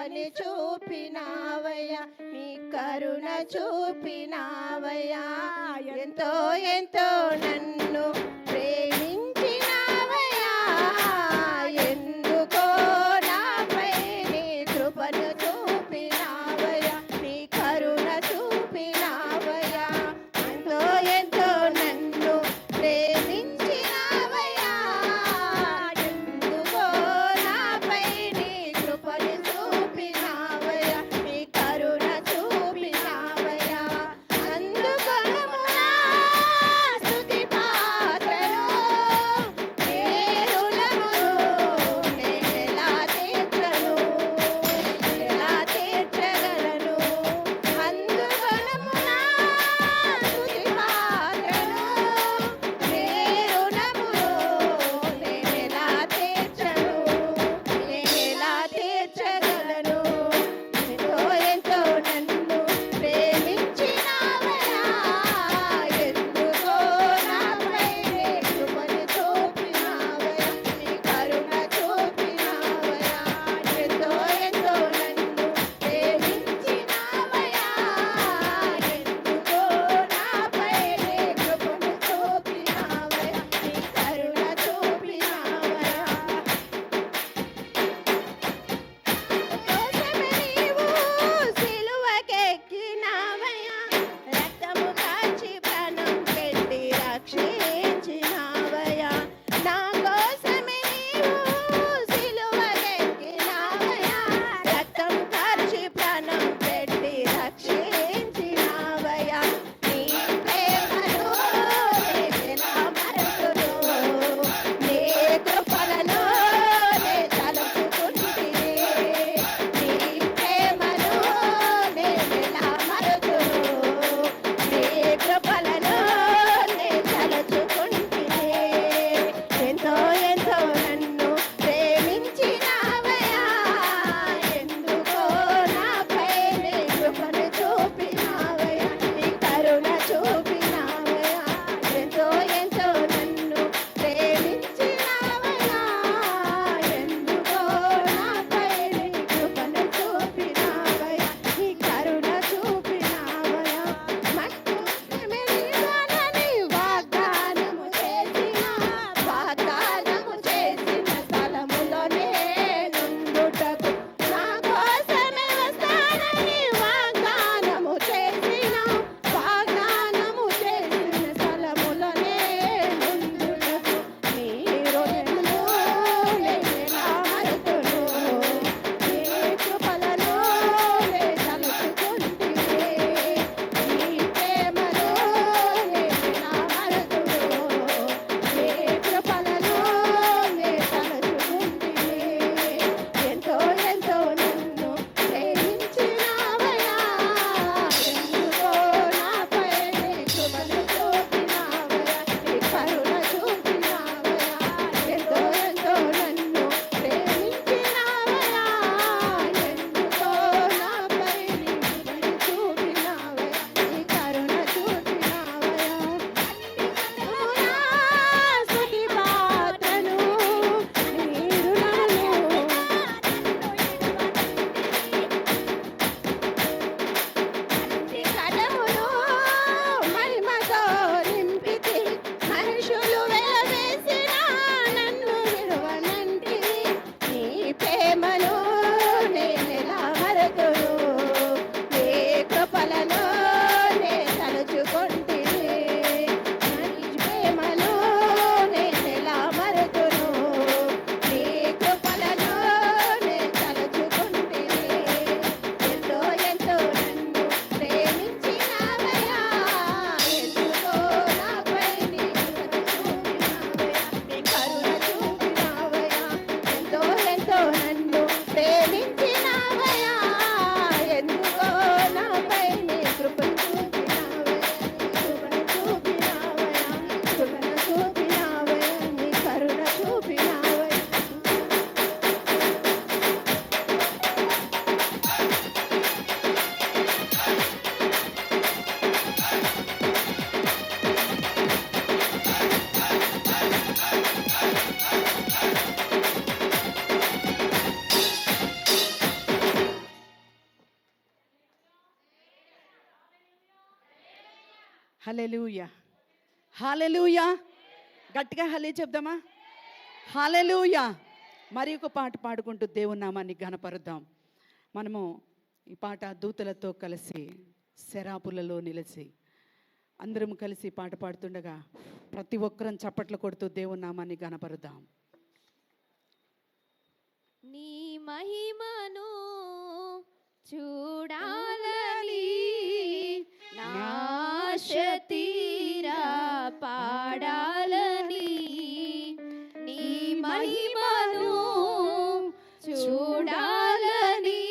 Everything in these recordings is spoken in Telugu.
కృపని చూపినావయ్యా, నీ కరుణ చూపినావయ్యా. ఎంతో ఎంతో నన్ను ప్రేమించినావయ్యా, ఎందుకో నాపై నీ కృపను చూపినావయ్యా, నీ కరుణ చూపినావయ్యా. ఎంతో ఎంతో నన్ను ప్రేమించినావయ్యా, ఎందుకో నాపై నీ కృపను చూపినావయ్యా, నీ కరుణ చూపినావయ్యా. అందుకొనము నా స్తుతి పాత్రను హల్లెలూయా, హల్లెలూయా. గట్టిగా హల్లే చెప్దామా? హల్లెలూయా. మరి ఒక పాట పాడుకుంటూ దేవుని నామాన్ని ఘనపరుద్దాం. మనము ఈ పాట దూతలతో కలిసి శరాపులలో నిలిచి అందరం కలిసి పాట పాడుతుండగా ప్రతి ఒక్కరం చప్పట్లు కొడుతూ దేవుని నామాన్ని ఘనపరుద్దాం. నీ మహిమను చూడాలని నాశ తీరా పాడాలని, నీ మహిమను చూడాలని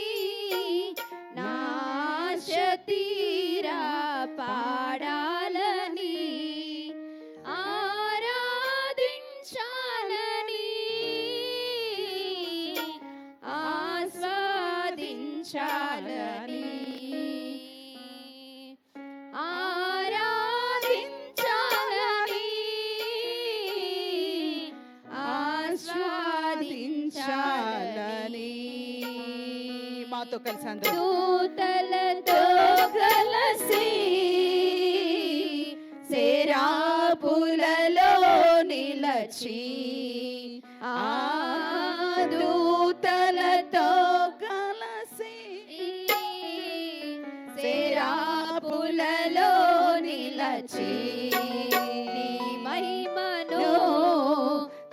నాశ తీరా పాడాలని, ఆరాధించాలని ఆస్వాదించాలని, ఆరాధించాలని ఆస్వాదించాలని. మాతో కలిసి అందరూ దూతలతో కలిసి శరాపులలో నిలచి, ఆ దూతలతో కలిసి శరాపులలో నిలచి, నీ మహిమను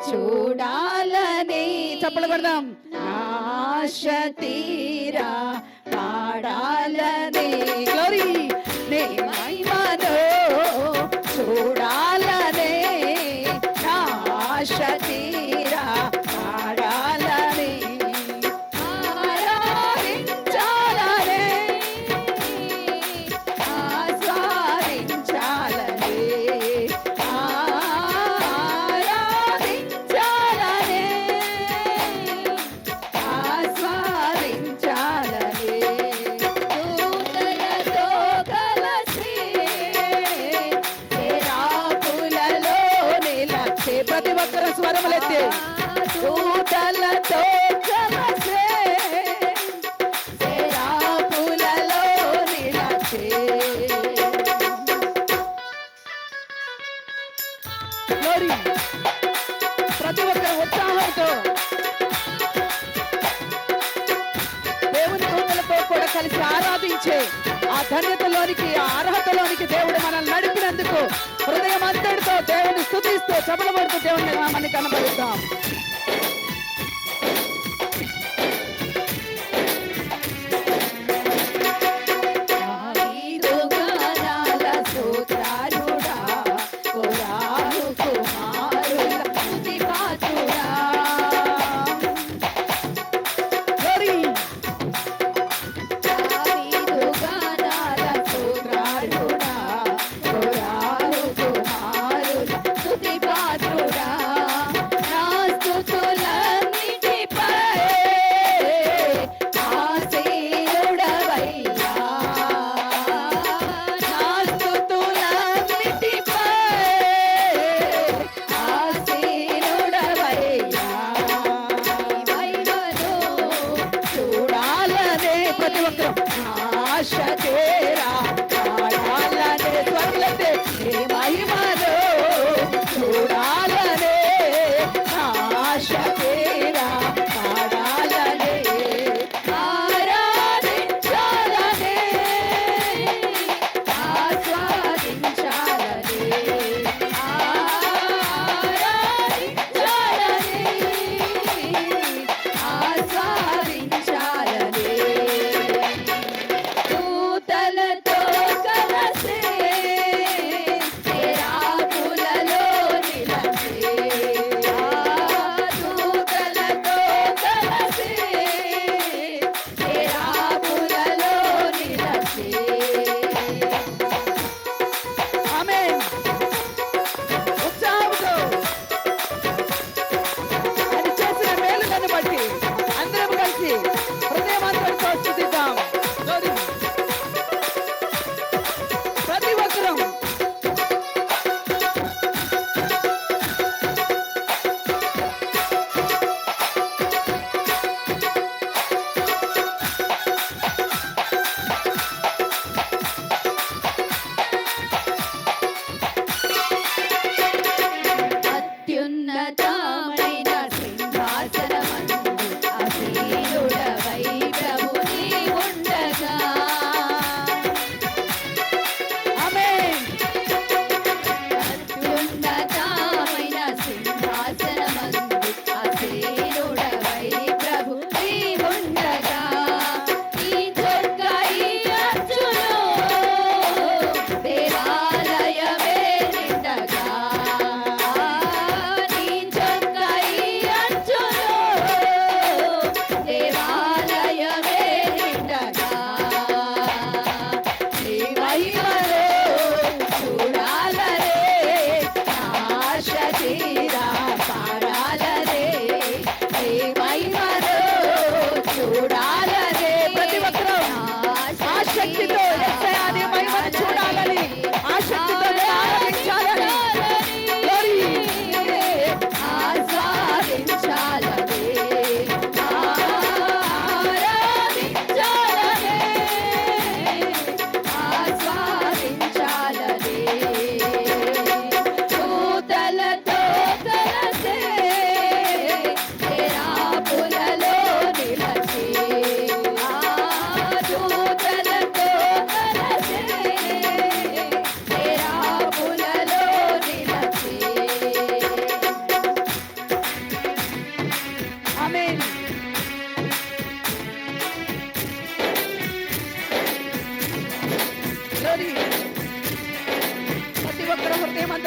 చూడాలని. చప్పట్లు కొడదాం. నాశ తీరా పాడాలని, గ్లోరీ. నీ మహిమను చూడాలని నాశ తీరా పాడాలని, ఆరాధించాలని ఆస్వాదించాలని, ఆరాధించాలని ఆస్వాదించాలని, దూతలతో కలిసి శరాపులలో నిలచి. ప్రతి ఒక్కరు స్వరములెత్తి దూతలతో కలిసి శరాపులలో నిలచి. గ్లోరీ. ప్రతి ఒక్కరు ఉత్సాహంతో దేవుని దూతలతో కూడా కలిసి ఆరాధించే ఆ ధన్యతలోనికి, ఆ అర్హతలోనికి దేవుడు మనల్ని నడిపినందుకు హృదయం అంతటితో దేవుని స్తుతిస్తూ చపల పడుతూ దేవుని నామాన్ని కనబడుతాం. దావీదు గానాల స్తోత్రాలుడా, కోరాహు కుమారుల స్తుతి పాత్రుడా. గ్లోరీ. దావీదు గానాల స్తోత్రాలుడా, కోరాహు కుమారుల స్తుతి పాత్రుడా. నా స్తుతులన్నిటిపై ఆసీనుడవయ్యా, నా స్తుతులన్నిటిపై ఆసీనుడవయ్యా, నీ మహిమను చూడాలని ప్రతి ఒక్కరు ఆశ తీరా పాడాలని, స్వర్గలతే నీ మహిమను చూడాలని ఆశ తీరా పాడాలని, ఆరాధించాలని ఆస్వాదించాలని, ఆరాధించాలని ఆస్వాదించాలని, దూతలతో కలిసి శరాపులలో నిలచి, దూతలతో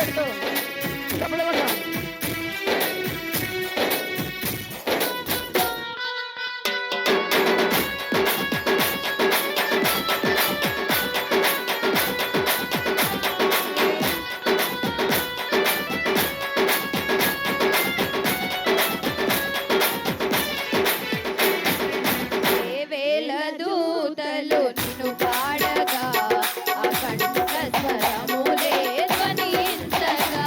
అందరితో చప్పట్లు కొడదాం. వేల దూతలు నిన్ను పాడగా అఖండ స్వరములే ధ్వనించగా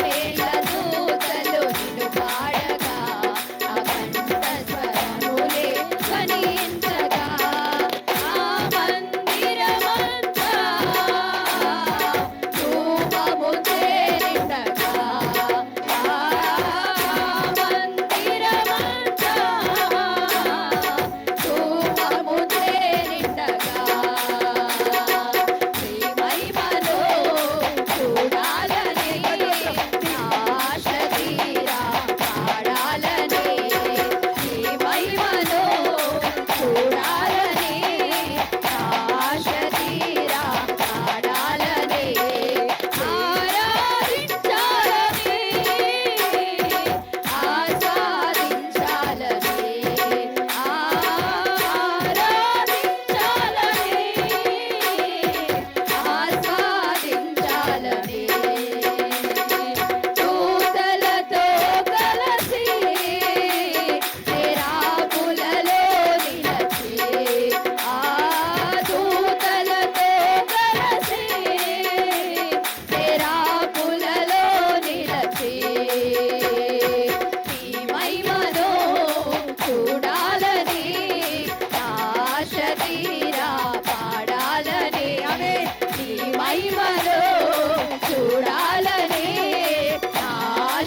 వేల దూతలు నిన్ను పాడగా అఖండ స్వరములే ధ్వనించగా ఆ మందిరమంతా ధూపము చేరిటగా ఎంతమందికి ఆశ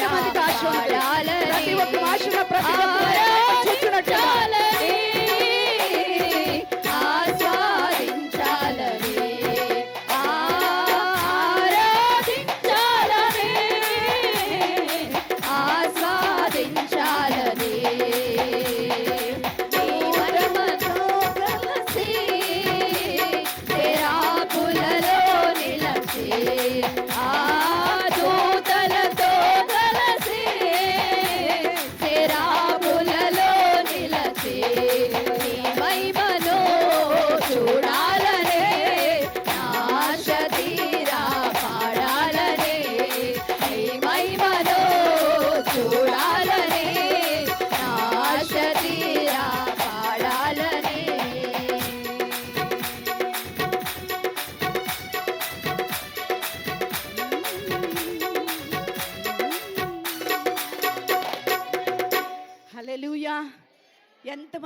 ఉంది? ప్రతి ఒక్క ఆశలో ప్రతి ఒక్క చూస్తున్నట్టుగా హల్లెలూయా. ఎంతమంది